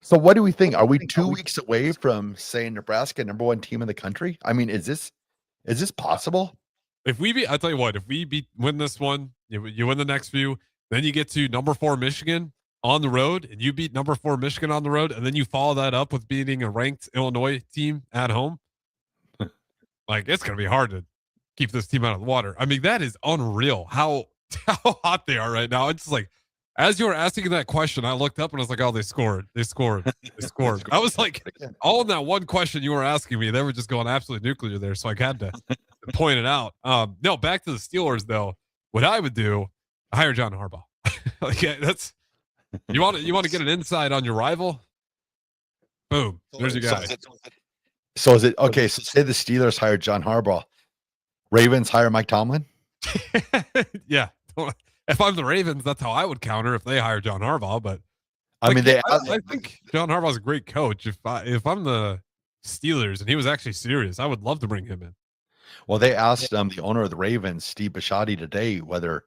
S10: So what do we think? Are we 2 weeks away from saying Nebraska #1 team in the country? I mean, is this possible?
S1: If we I'll tell you what, if we win this one, you win the next few, then you get to number 4 Michigan on the road, and you beat number 4 Michigan on the road, and then you follow that up with beating a ranked Illinois team at home. Like, it's going to be hard to keep this team out of the water. I mean, that is unreal how hot they are right now. It's like, as you were asking that question, I looked up and I was like, oh, they scored. I was like, all in that one question you were asking me, they were just going absolutely nuclear there. So I had to point it out. No, back to the Steelers though. What I would do, hire John Harbaugh. That's you want to get an insight on your rival. Boom, there's your guy.
S10: So is it okay? So say the Steelers hire John Harbaugh, Ravens hire Mike Tomlin.
S1: Yeah, if I'm the Ravens, that's how I would counter if they hire John Harbaugh. But
S10: I
S1: think John Harbaugh's a great coach. If I'm the Steelers and he was actually serious, I would love to bring him in.
S10: Well, they asked the owner of the Ravens, Steve Bisciotti, today whether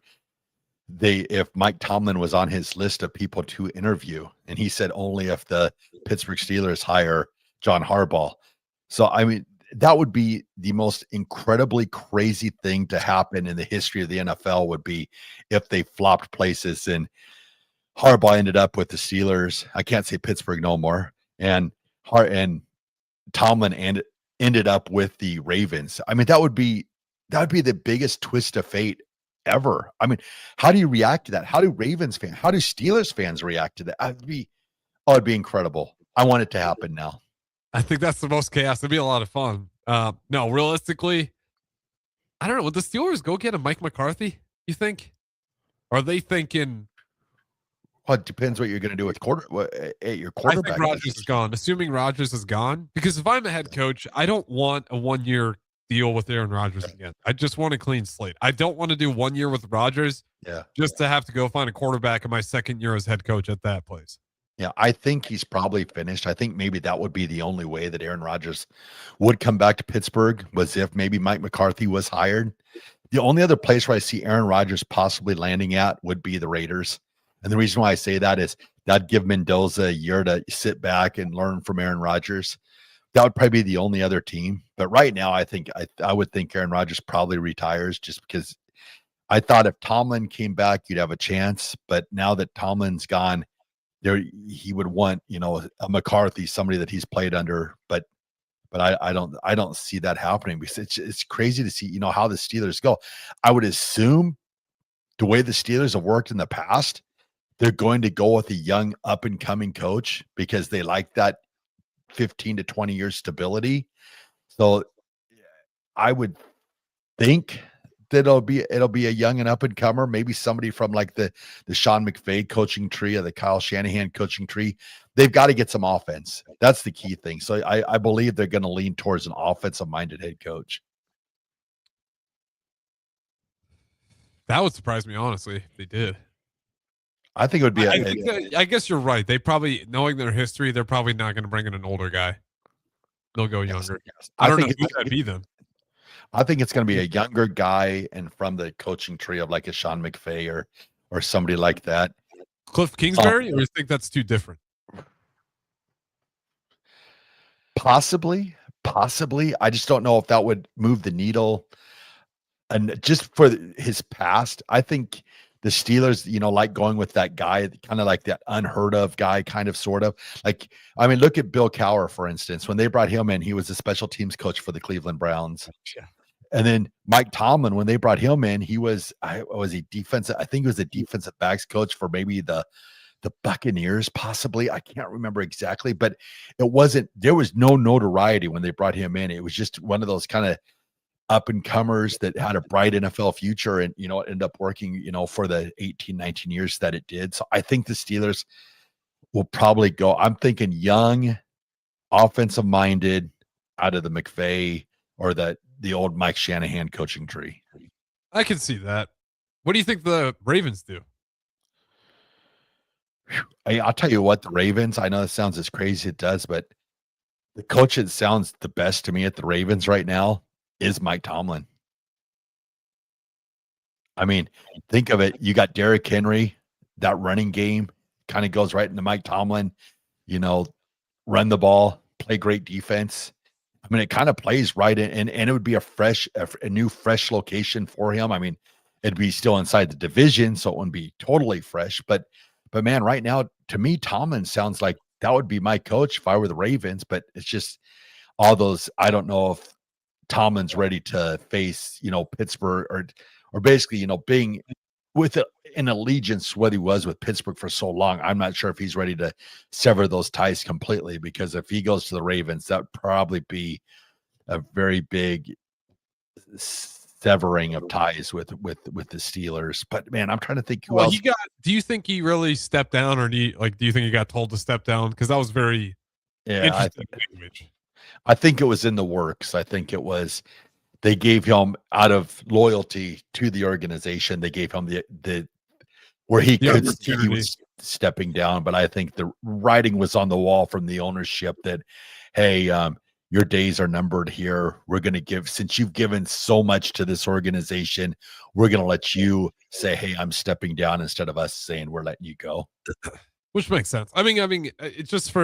S10: if Mike Tomlin was on his list of people to interview, and he said only if the Pittsburgh Steelers hire John Harbaugh. So, I mean, that would be the most incredibly crazy thing to happen in the history of the NFL would be if they flopped places and Harbaugh ended up with the Steelers. I can't say Pittsburgh no more. And Tomlin ended up with the Ravens. I mean, that would be the biggest twist of fate ever. I mean, how do you react to that? How do Ravens fans, how do Steelers fans react to that? It'd be incredible. I want it to happen now.
S1: I think that's the most chaos. It'd be a lot of fun. No, realistically, I don't know. Would the Steelers go get a Mike McCarthy, you think? Or are they thinking?
S10: Well, it depends what you're going to do with your quarterback.
S1: I think Rodgers is gone. Assuming Rodgers is gone, because if I'm a head coach, I don't want a 1-year deal with Aaron Rodgers again. I just want a clean slate. I don't want to do 1 year with Rodgers, just to have to go find a quarterback in my second year as head coach at that place.
S10: Yeah, I think he's probably finished. I think maybe that would be the only way that Aaron Rodgers would come back to Pittsburgh was if maybe Mike McCarthy was hired. The only other place where I see Aaron Rodgers possibly landing at would be the Raiders. And the reason why I say that is that'd give Mendoza a year to sit back and learn from Aaron Rodgers. That would probably be the only other team. But right now, I think I would think Aaron Rodgers probably retires just because I thought if Tomlin came back, you'd have a chance. But now that Tomlin's gone, he would want, a McCarthy, somebody that he's played under. But I don't see that happening because it's crazy to see, how the Steelers go. I would assume the way the Steelers have worked in the past, they're going to go with a young up and coming coach because they like that 15 to 20 years stability. So I would think that it'll be a young and up and comer, maybe somebody from like the Sean McVay coaching tree or the Kyle Shanahan coaching tree. They've got to get some offense. That's the key thing. So I believe they're going to lean towards an offensive minded head coach.
S1: That would surprise me, honestly, if they did.
S10: I think it would be.
S1: I guess you're right. They probably, knowing their history, they're probably not going to bring in an older guy. They'll go younger.
S10: Yes.
S1: I don't know who that'd be then.
S10: I think it's going to be a younger guy and from the coaching tree of like a Sean McVay or somebody like that.
S1: Cliff Kingsbury, or you think that's too different?
S10: Possibly. I just don't know if that would move the needle. And just for his past, I think the Steelers, like going with that guy, kind of like that unheard of guy, kind of, sort of. Like, I mean, look at Bill Cowher, for instance. When they brought him in, he was a special teams coach for the Cleveland Browns.
S1: Yeah.
S10: And then Mike Tomlin, when they brought him in, he was he defensive? I think he was a defensive backs coach for maybe the Buccaneers, possibly. I can't remember exactly, but there was no notoriety when they brought him in. It was just one of those kind of up and comers that had a bright NFL future and, it ended up working, for the 18, 19 years that it did. So I think the Steelers will probably go, I'm thinking young, offensive minded out of the McVay or the old Mike Shanahan coaching tree.
S1: I can see that. What do you think the Ravens do?
S10: I'll tell you what, the Ravens, I know it sounds as crazy as it does, but the coach that sounds the best to me at the Ravens right now is Mike Tomlin. I mean, think of it. You got Derrick Henry, that running game kind of goes right into Mike Tomlin, run the ball, play great defense. I mean, it kind of plays right in, and it would be a new fresh location for him. I mean, it'd be still inside the division, so it wouldn't be totally fresh, but man, right now, to me, Tomlin sounds like that would be my coach if I were the Ravens, but it's just all those, I don't know if Tomlin's ready to face, Pittsburgh or basically, being with an allegiance, what he was with Pittsburgh for so long. I'm not sure if he's ready to sever those ties completely, because if he goes to the Ravens, that would probably be a very big severing of ties with the Steelers. But man, I'm trying to think who else.
S1: Do you think he really stepped down, or do you think he got told to step down? Because that was very interesting language.
S10: I think it was in the works. I think it was, they gave him, out of loyalty to the organization, they gave him the where he could see he was stepping down. But I think the writing was on the wall from the ownership that, hey, your days are numbered here. We're going to give, since you've given so much to this organization, we're going to let you say, hey, I'm stepping down, instead of us saying we're letting you go.
S1: Which makes sense. I mean, it's just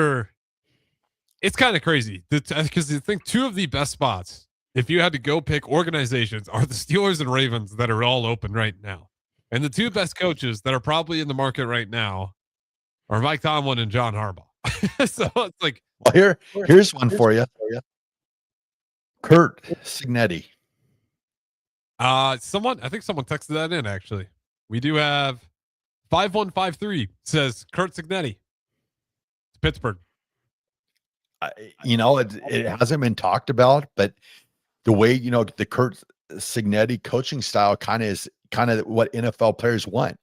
S1: it's kind of crazy because I think two of the best spots, if you had to go pick organizations, are the Steelers and Ravens that are all open right now. And the two best coaches that are probably in the market right now are Mike Tomlin and John Harbaugh. So it's like,
S10: well, here's one for you. Kurt Signetti.
S1: I think someone texted that in, actually. We do have 5153 says Kurt Signetti. It's Pittsburgh.
S10: It hasn't been talked about, but the way, the Kurt Signetti coaching style is kind of what NFL players want.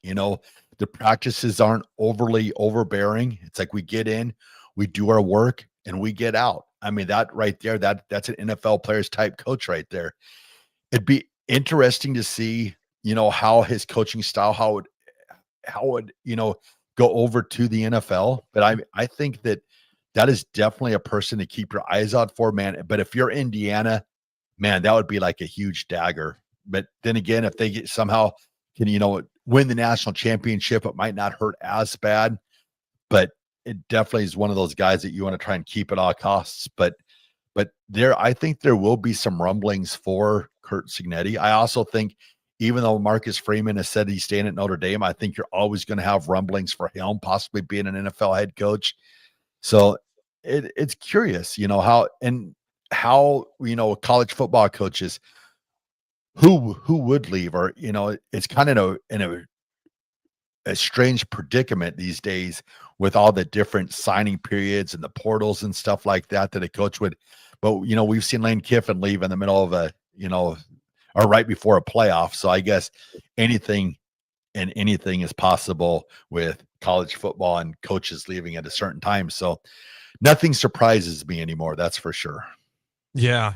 S10: The practices aren't overly overbearing. It's like we get in, we do our work, and we get out. I mean, that right there, that's an NFL players type coach right there. It'd be interesting to see, how his coaching style, how would go over to the NFL. But I think that is definitely a person to keep your eyes out for, man. But if you're Indiana, man, that would be like a huge dagger. But then again, if they somehow can, win the national championship, it might not hurt as bad. But it definitely is one of those guys that you want to try and keep at all costs. But I think there will be some rumblings for Kurt Signetti. I also think, even though Marcus Freeman has said he's staying at Notre Dame, I think you're always going to have rumblings for him possibly being an NFL head coach. So it's curious, how college football coaches who would leave, or it's kind of in a strange predicament these days with all the different signing periods and the portals and stuff like that a coach would. But we've seen Lane Kiffin leave in the middle of or right before a playoff. So I guess anything is possible with college football and coaches leaving at a certain time. So nothing surprises me anymore. That's for sure.
S1: Yeah.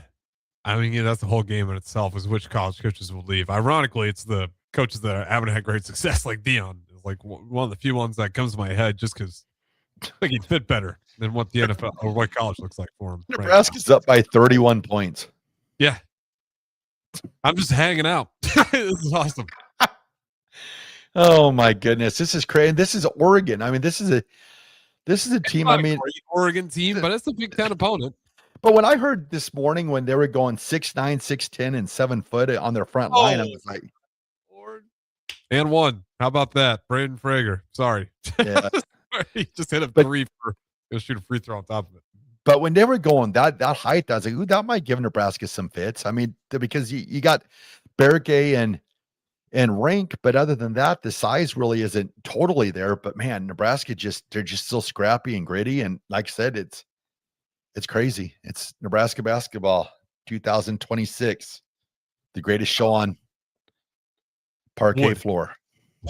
S1: I mean, that's the whole game in itself, is which college coaches will leave. Ironically, it's the coaches that haven't had great success, like Dion. It's like one of the few ones that comes to my head, just because I think he'd fit better than what the NFL or what college looks like for him.
S10: Nebraska's up by 31 points.
S1: Yeah. I'm just hanging out. This is awesome.
S10: Oh my goodness. This is crazy. This is Oregon. I mean, this is a team. I mean,
S1: Oregon team, but it's a Big Ten opponent.
S10: But when I heard this morning when they were going 6'9", 6'10", and 7 foot on their front line, I was like,
S1: Lord. And one. How about that? Braden Frager. Sorry.
S10: Yeah.
S1: He just hit a three for go shoot a free throw on top of it.
S10: But when they were going that height, I was like, ooh, that might give Nebraska some fits. I mean, because you got Berge and Rink, but other than that, the size really isn't totally there. But man, Nebraska they're just still scrappy and gritty. And like I said, it's crazy. It's Nebraska basketball 2026, the greatest show on parquet floor.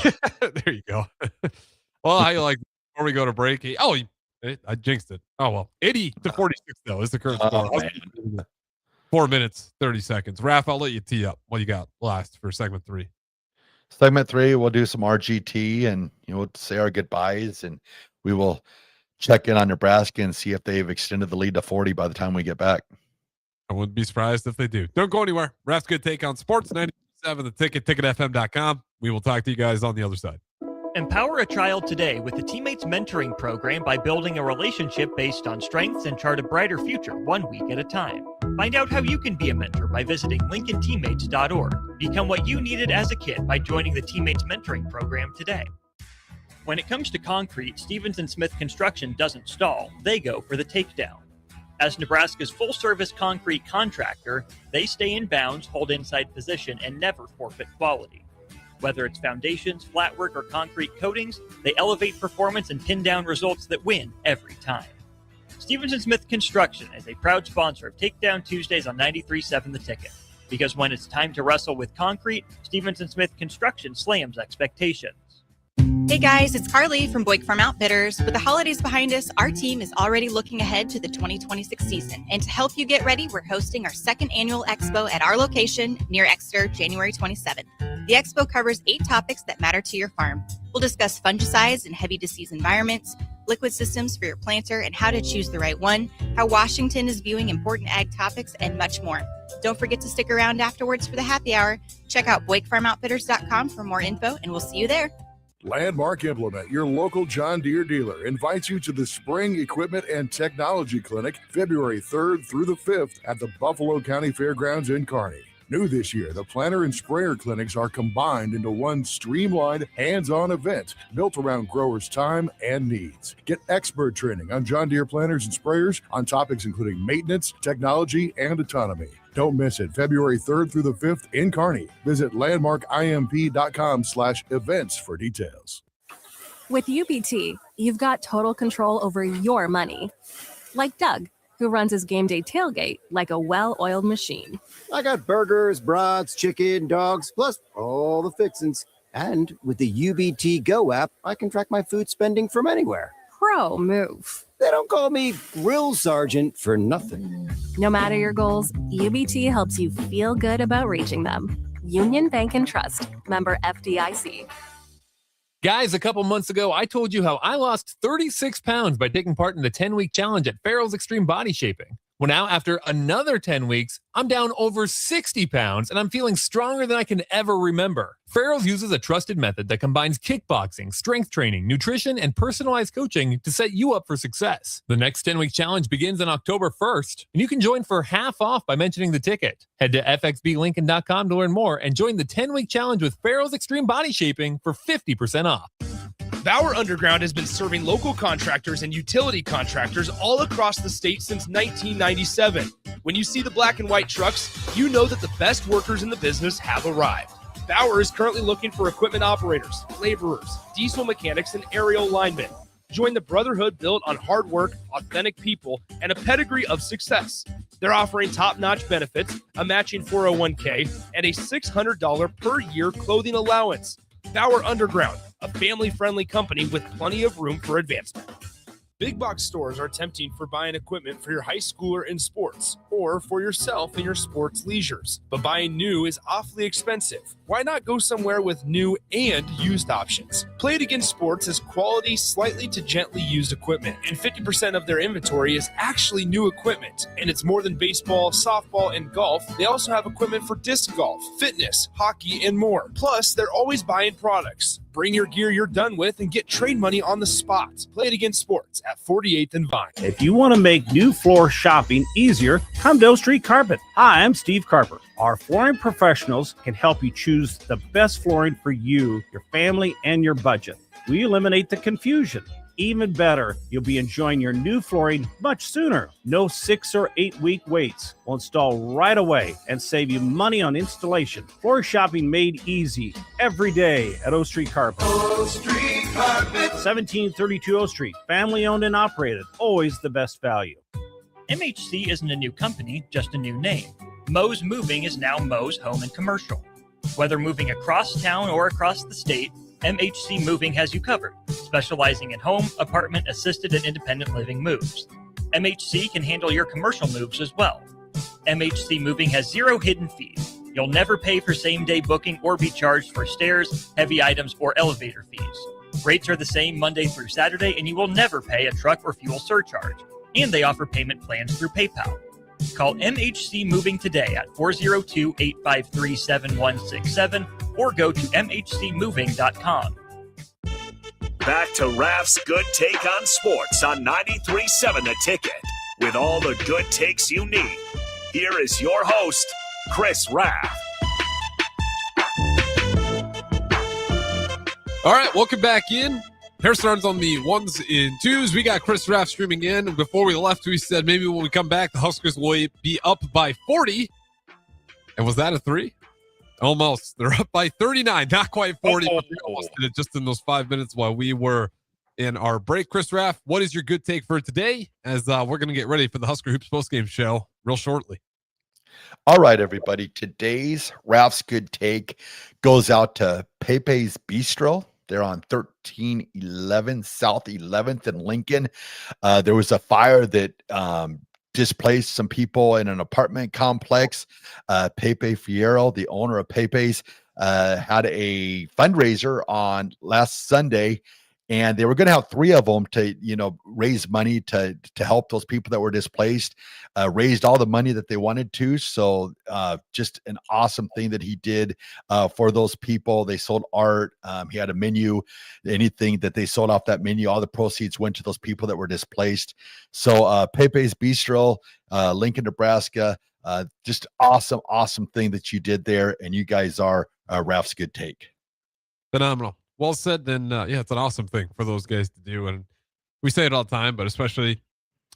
S1: There you go. Well, how you like before we go to break? I jinxed it. Oh well, 80-46 though is the current score. 4 minutes 30 seconds. Raff, I'll let you tee up. What you got last for segment 3?
S10: Segment 3, we'll do some RGT and we'll say our goodbyes, and we will check in on Nebraska and see if they've extended the lead to 40 by the time we get back.
S1: I wouldn't be surprised if they do. Don't go anywhere. Raff's Good Take on Sports 97, the ticket, ticketfm.com. We will talk to you guys on the other side.
S14: Empower a child today with the Teammates Mentoring Program by building a relationship based on strengths and chart a brighter future 1 week at a time. Find out how you can be a mentor by visiting LincolnTeammates.org. Become what you needed as a kid by joining the Teammates Mentoring Program today. When it comes to concrete, Stevens & Smith Construction doesn't stall. They go for the takedown. As Nebraska's full-service concrete contractor, they stay in bounds, hold inside position, and never forfeit quality. Whether it's foundations, flatwork, or concrete coatings, they elevate performance and pin down results that win every time. Stevens & Smith Construction is a proud sponsor of Takedown Tuesdays on 93.7 The Ticket. Because when it's time to wrestle with concrete, Stevens & Smith Construction slams expectations.
S19: Hey guys, it's Carly from Boyk Farm Outfitters. With the holidays behind us, our team is already looking ahead to the 2026 season. And to help you get ready, we're hosting our second annual expo at our location near Exeter, January 27th. The expo covers 8 topics that matter to your farm. We'll discuss fungicides in heavy disease environments, liquid systems for your planter and how to choose the right one, how Washington is viewing important ag topics, and much more. Don't forget to stick around afterwards for the happy hour. Check out BlakeFarmOutfitters.com for more info, and we'll see you there.
S17: Landmark Implement, your local John Deere dealer, invites you to the Spring Equipment and Technology Clinic February 3rd through the 5th at the Buffalo County Fairgrounds in Kearney. New this year, the planter and sprayer clinics are combined into one streamlined, hands-on event built around growers' time and needs. Get expert training on John Deere planters and sprayers on topics including maintenance, technology, and autonomy. Don't miss it. February 3rd through the 5th in Kearney. Visit landmarkimp.com/events for details.
S20: With UBT, you've got total control over your money. Like Doug, who runs his game day tailgate like a well-oiled machine.
S21: I got burgers, brats, chicken, dogs, plus all the fixins. And with the UBT Go app, I can track my food spending from anywhere.
S20: Pro move.
S21: They don't call me Grill Sergeant for nothing.
S20: No matter your goals, UBT helps you feel good about reaching them. Union Bank and Trust. Member FDIC.
S12: Guys, a couple months ago, I told you how I lost 36 pounds by taking part in the 10-week challenge at Farrell's Extreme Body Shaping. Well, now after another 10 weeks, I'm down over 60 pounds and I'm feeling stronger than I can ever remember. Farrell's uses a trusted method that combines kickboxing, strength training, nutrition, and personalized coaching to set you up for success. The next 10-week challenge begins on October 1st, and you can join for half off by mentioning the ticket. Head to fxblincoln.com to learn more and join the 10-week challenge with Farrell's Extreme Body Shaping for 50% off.
S11: Bauer Underground has been serving local contractors and utility contractors all across the state since 1997. When you see the black and white trucks, you know that the best workers in the business have arrived. Bauer is currently looking for equipment operators, laborers, diesel mechanics, and aerial linemen. Join the brotherhood built on hard work, authentic people, and a pedigree of success. They're offering top-notch benefits, a matching 401k, and a $600 per year clothing allowance. Bauer Underground, a family-friendly company with plenty of room for advancement. Big box stores are tempting for buying equipment for your high schooler in sports or for yourself in your sports leisures. But buying new is awfully expensive. Why not go somewhere with new and used options? Play It Again Sports has quality, slightly to gently used equipment, and 50% of their inventory is actually new equipment. And it's more than baseball, softball, and golf. They also have equipment for disc golf, fitness, hockey, and more. Plus, they're always buying products. Bring your gear you're done with and get trade money on the spot. Play It Again Sports at 48th and Vine.
S3: If you want to make new floor shopping easier, come to O Street Carpet. Hi, I'm Steve Carper. Our flooring professionals can help you choose the best flooring for you, your family, and your budget. We eliminate the confusion. Even better, you'll be enjoying your new flooring much sooner. No 6 or 8 week waits. We'll install right away and save you money on installation. Floor shopping made easy every day at O Street Carpet.
S22: O Street Carpet.
S3: 1732 O Street. Family owned and operated. Always the best value.
S14: MHC isn't a new company, just a new name. Moe's Moving is now Moe's Home and Commercial. Whether moving across town or across the state, MHC Moving has you covered, specializing in home, apartment, assisted, and independent living moves. MHC can handle your commercial moves as well. MHC Moving has 0 hidden fees. You'll never pay for same-day booking or be charged for stairs, heavy items, or elevator fees. Rates are the same Monday through Saturday, and you will never pay a truck or fuel surcharge. And they offer payment plans through PayPal. Call MHC Moving today at 402-853-7167 or go to mhcmoving.com.
S9: Back to Raff's Good Take on Sports on 93.7 The Ticket. With all the good takes you need, here is your host, Chris Raff.
S1: All right, welcome back in. Harrison Arns on the ones and twos. We got Chris Raff streaming in. Before we left, we said maybe when we come back, the Huskers will be up by 40. And was that a 3? Almost. They're up by 39, not quite 40. But we almost did it just in those 5 minutes while we were in our break. Chris Raff, what is your good take for today? As we're going to get ready for the Husker Hoops postgame show real shortly.
S10: All right, everybody. Today's Raff's good take goes out to Pepe's Bistro. They're on 1311 South 11th in Lincoln. There was a fire that displaced some people in an apartment complex. Pepe Fierro, the owner of Pepe's, had a fundraiser on last Sunday, and they were going to have 3 of them to, raise money to help those people that were displaced, raised all the money that they wanted to. So just an awesome thing that he did for those people. They sold art. He had a menu, anything that they sold off that menu, all the proceeds went to those people that were displaced. So Pepe's Bistro, Lincoln, Nebraska, just awesome thing that you did there. And you guys are Raff's Good Take.
S1: Phenomenal. Well said. Then, it's an awesome thing for those guys to do. And we say it all the time, but especially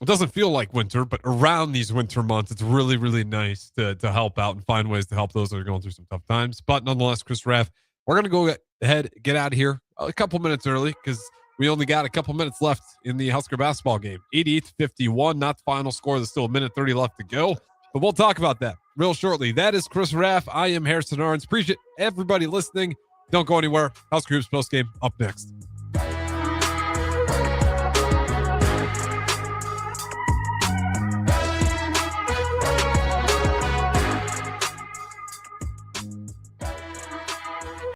S1: it doesn't feel like winter, but around these winter months, it's really, really nice to help out and find ways to help those that are going through some tough times. But nonetheless, Chris Raff, we're going to go ahead, get out of here a couple minutes early because we only got a couple minutes left in the Husker basketball game. 88-51, not the final score. There's still a minute 30 left to go. But we'll talk about that real shortly. That is Chris Raff. I am Harrison Arns. Appreciate everybody listening. Don't go anywhere. Husker Hoops postgame up next.